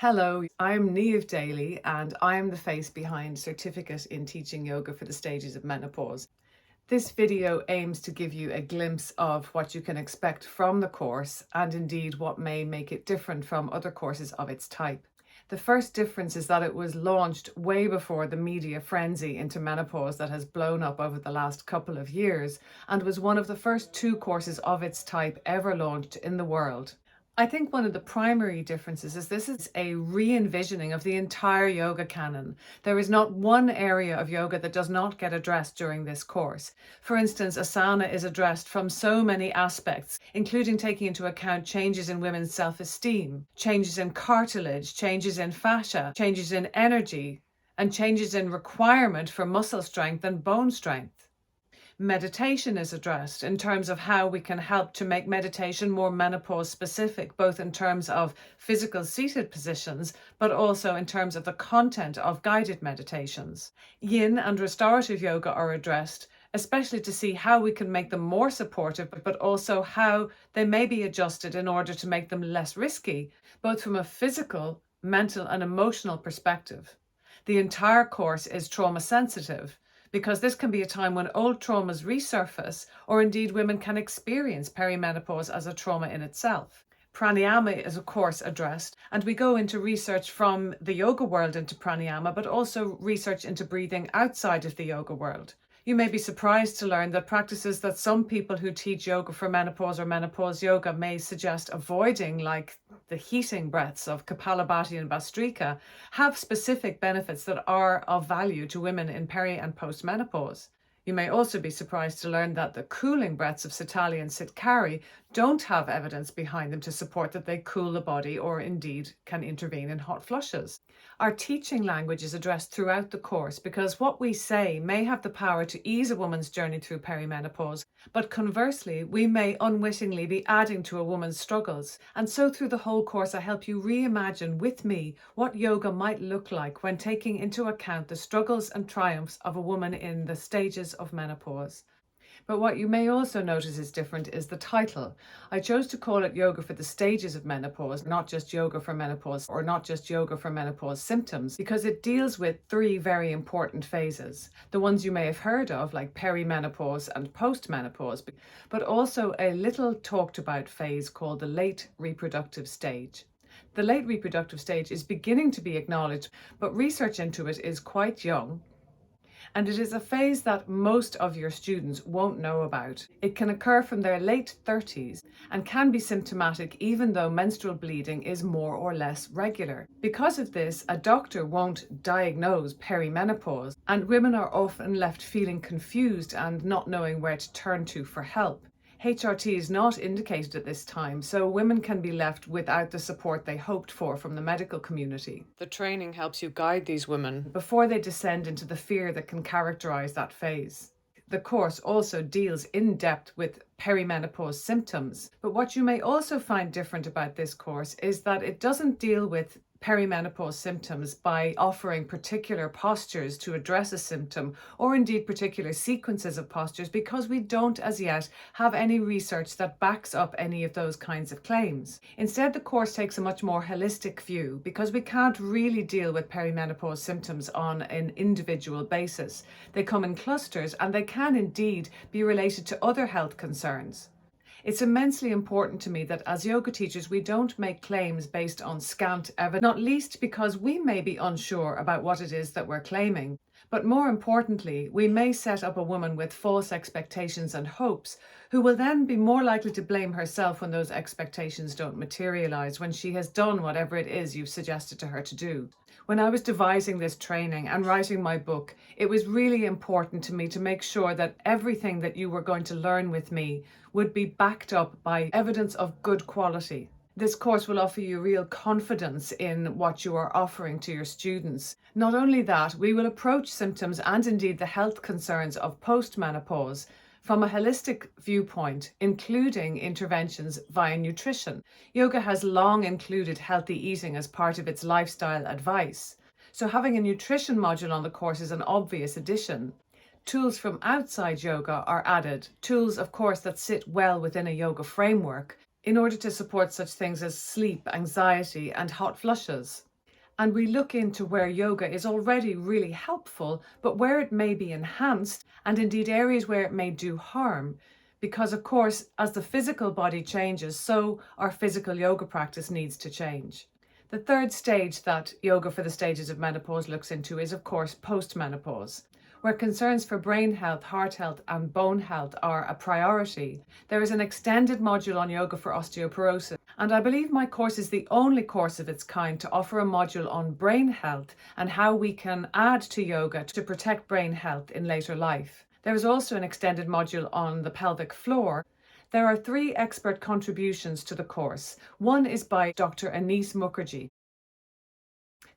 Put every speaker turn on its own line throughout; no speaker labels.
Hello, I'm Niamh Daly and I'm the face behind Certificate in Teaching Yoga for the Stages of Menopause. This video aims to give you a glimpse of what you can expect from the course and indeed what may make it different from other courses of its type. The first difference is that it was launched way before the media frenzy into menopause that has blown up over the last couple of years and was one of the first two courses of its type ever launched in the world. I think one of the primary differences is this is a re-envisioning of the entire yoga canon. There is not one area of yoga that does not get addressed during this course. For instance, asana is addressed from so many aspects, including taking into account changes in women's self-esteem, changes in cartilage, changes in fascia, changes in energy, and changes in requirement for muscle strength and bone strength. Meditation is addressed in terms of how we can help to make meditation more menopause specific, both in terms of physical seated positions, but also in terms of the content of guided meditations. Yin and restorative yoga are addressed, especially to see how we can make them more supportive, but also how they may be adjusted in order to make them less risky, both from a physical, mental, and emotional perspective. The entire course is trauma sensitive, because this can be a time when old traumas resurface, or indeed women can experience perimenopause as a trauma in itself. Pranayama is of course addressed, and we go into research from the yoga world into pranayama, but also research into breathing outside of the yoga world. You may be surprised to learn that practices that some people who teach yoga for menopause or menopause yoga may suggest avoiding, like the heating breaths of Kapalabhati and Bhastrika, have specific benefits that are of value to women in peri and post-menopause. You may also be surprised to learn that the cooling breaths of Sitali and Sitkari don't have evidence behind them to support that they cool the body or indeed can intervene in hot flushes. Our teaching language is addressed throughout the course because what we say may have the power to ease a woman's journey through perimenopause, but conversely, we may unwittingly be adding to a woman's struggles. And so through the whole course, I help you reimagine with me what yoga might look like when taking into account the struggles and triumphs of a woman in the stages of menopause. But what you may also notice is different is the title. I chose to call it Yoga for the Stages of Menopause, not just Yoga for Menopause or not just Yoga for Menopause Symptoms, because it deals with three very important phases. The ones you may have heard of, like perimenopause and postmenopause, but also a little talked about phase called the late reproductive stage. The late reproductive stage is beginning to be acknowledged, but research into it is quite young. And it is a phase that most of your students won't know about. It can occur from their late 30s and can be symptomatic even though menstrual bleeding is more or less regular. Because of this, a doctor won't diagnose perimenopause, and women are often left feeling confused and not knowing where to turn to for help. HRT is not indicated at this time, so women can be left without the support they hoped for from the medical community. The training helps you guide these women before they descend into the fear that can characterize that phase. The course also deals in depth with perimenopause symptoms, but what you may also find different about this course is that it doesn't deal with perimenopause symptoms by offering particular postures to address a symptom, or indeed particular sequences of postures, because we don't as yet have any research that backs up any of those kinds of claims. Instead, the course takes a much more holistic view because we can't really deal with perimenopause symptoms on an individual basis. They come in clusters and they can indeed be related to other health concerns. It's immensely important to me that as yoga teachers, we don't make claims based on scant evidence, not least because we may be unsure about what it is that we're claiming. But more importantly, we may set up a woman with false expectations and hopes, who will then be more likely to blame herself when those expectations don't materialize, when she has done whatever it is you've suggested to her to do. When I was devising this training and writing my book, it was really important to me to make sure that everything that you were going to learn with me would be backed up by evidence of good quality. This course will offer you real confidence in what you are offering to your students. Not only that, we will approach symptoms and indeed the health concerns of postmenopause from a holistic viewpoint, including interventions via nutrition. Yoga has long included healthy eating as part of its lifestyle advice, so having a nutrition module on the course is an obvious addition. Tools from outside yoga are added, tools of course that sit well within a yoga framework, in order to support such things as sleep, anxiety, and hot flushes. and we look into where yoga is already really helpful, but where it may be enhanced, and indeed areas where it may do harm. Because of course, as the physical body changes, so our physical yoga practice needs to change. The third stage that Yoga for the Stages of Menopause looks into is, of course, post-menopause, where concerns for brain health, heart health, and bone health are a priority. There is an extended module on yoga for osteoporosis, and I believe my course is the only course of its kind to offer a module on brain health and how we can add to yoga to protect brain health in later life. There is also an extended module on the pelvic floor. There are 3 expert contributions to the course. One is by Dr. Anise Mukherjee,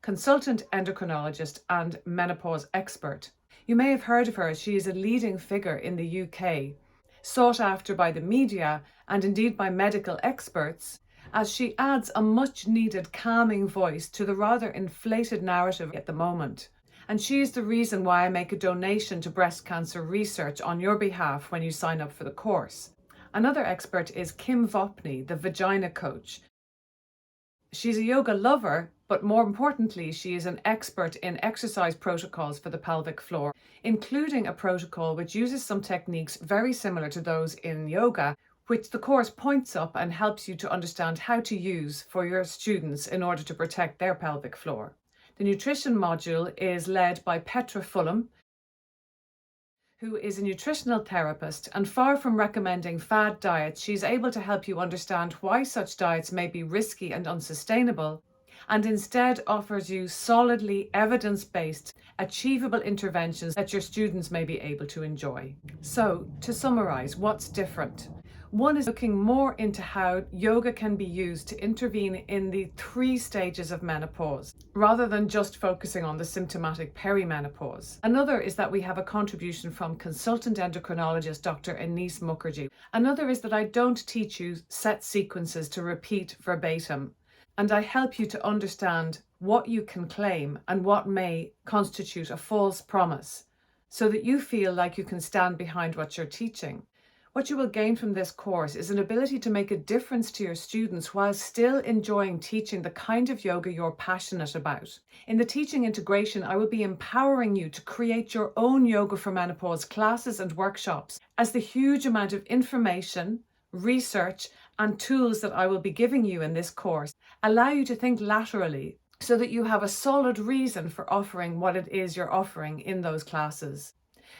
consultant endocrinologist and menopause expert. You may have heard of her as she is a leading figure in the UK, sought after by the media and indeed by medical experts, as she adds a much needed calming voice to the rather inflated narrative at the moment. And she is the reason why I make a donation to breast cancer research on your behalf when you sign up for the course. Another expert is Kim Vopni, the vagina coach. She's a yoga lover, but more importantly, she is an expert in exercise protocols for the pelvic floor, including a protocol which uses some techniques very similar to those in yoga, which the course points up and helps you to understand how to use for your students in order to protect their pelvic floor. The nutrition module is led by Petra Fulham, who is a nutritional therapist, and far from recommending fad diets, she's able to help you understand why such diets may be risky and unsustainable, and instead offers you solidly evidence-based, achievable interventions that your students may be able to enjoy. So, to summarize, what's different? One is looking more into how yoga can be used to intervene in the 3 stages of menopause, rather than just focusing on the symptomatic perimenopause. Another is that we have a contribution from consultant endocrinologist Dr. Anise Mukherjee. Another is that I don't teach you set sequences to repeat verbatim, and I help you to understand what you can claim and what may constitute a false promise, so that you feel like you can stand behind what you're teaching. What you will gain from this course is an ability to make a difference to your students while still enjoying teaching the kind of yoga you're passionate about. In the teaching integration, I will be empowering you to create your own Yoga for Menopause classes and workshops, as the huge amount of information, research, and tools that I will be giving you in this course allow you to think laterally so that you have a solid reason for offering what it is you're offering in those classes.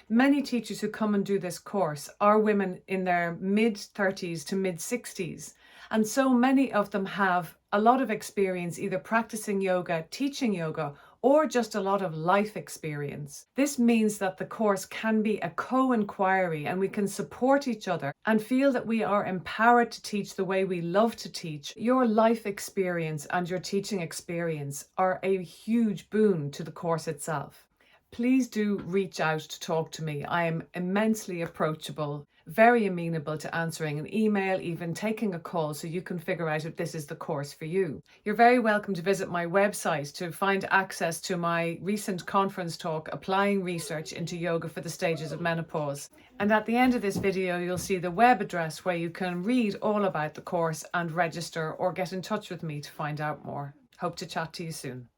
Many teachers who come and do this course are women in their mid-30s to mid-60s, and so many of them have a lot of experience either practicing yoga, teaching yoga, or just a lot of life experience. This means that the course can be a co-inquiry, and we can support each other and feel that we are empowered to teach the way we love to teach. Your life experience and your teaching experience are a huge boon to the course itself. Please do reach out to talk to me. I am immensely approachable, very amenable to answering an email, even taking a call, so you can figure out if this is the course for you. You're very welcome to visit my website to find access to my recent conference talk, Applying Research into Yoga for the Stages of Menopause. And at the end of this video, you'll see the web address where you can read all about the course and register or get in touch with me to find out more. Hope to chat to you soon.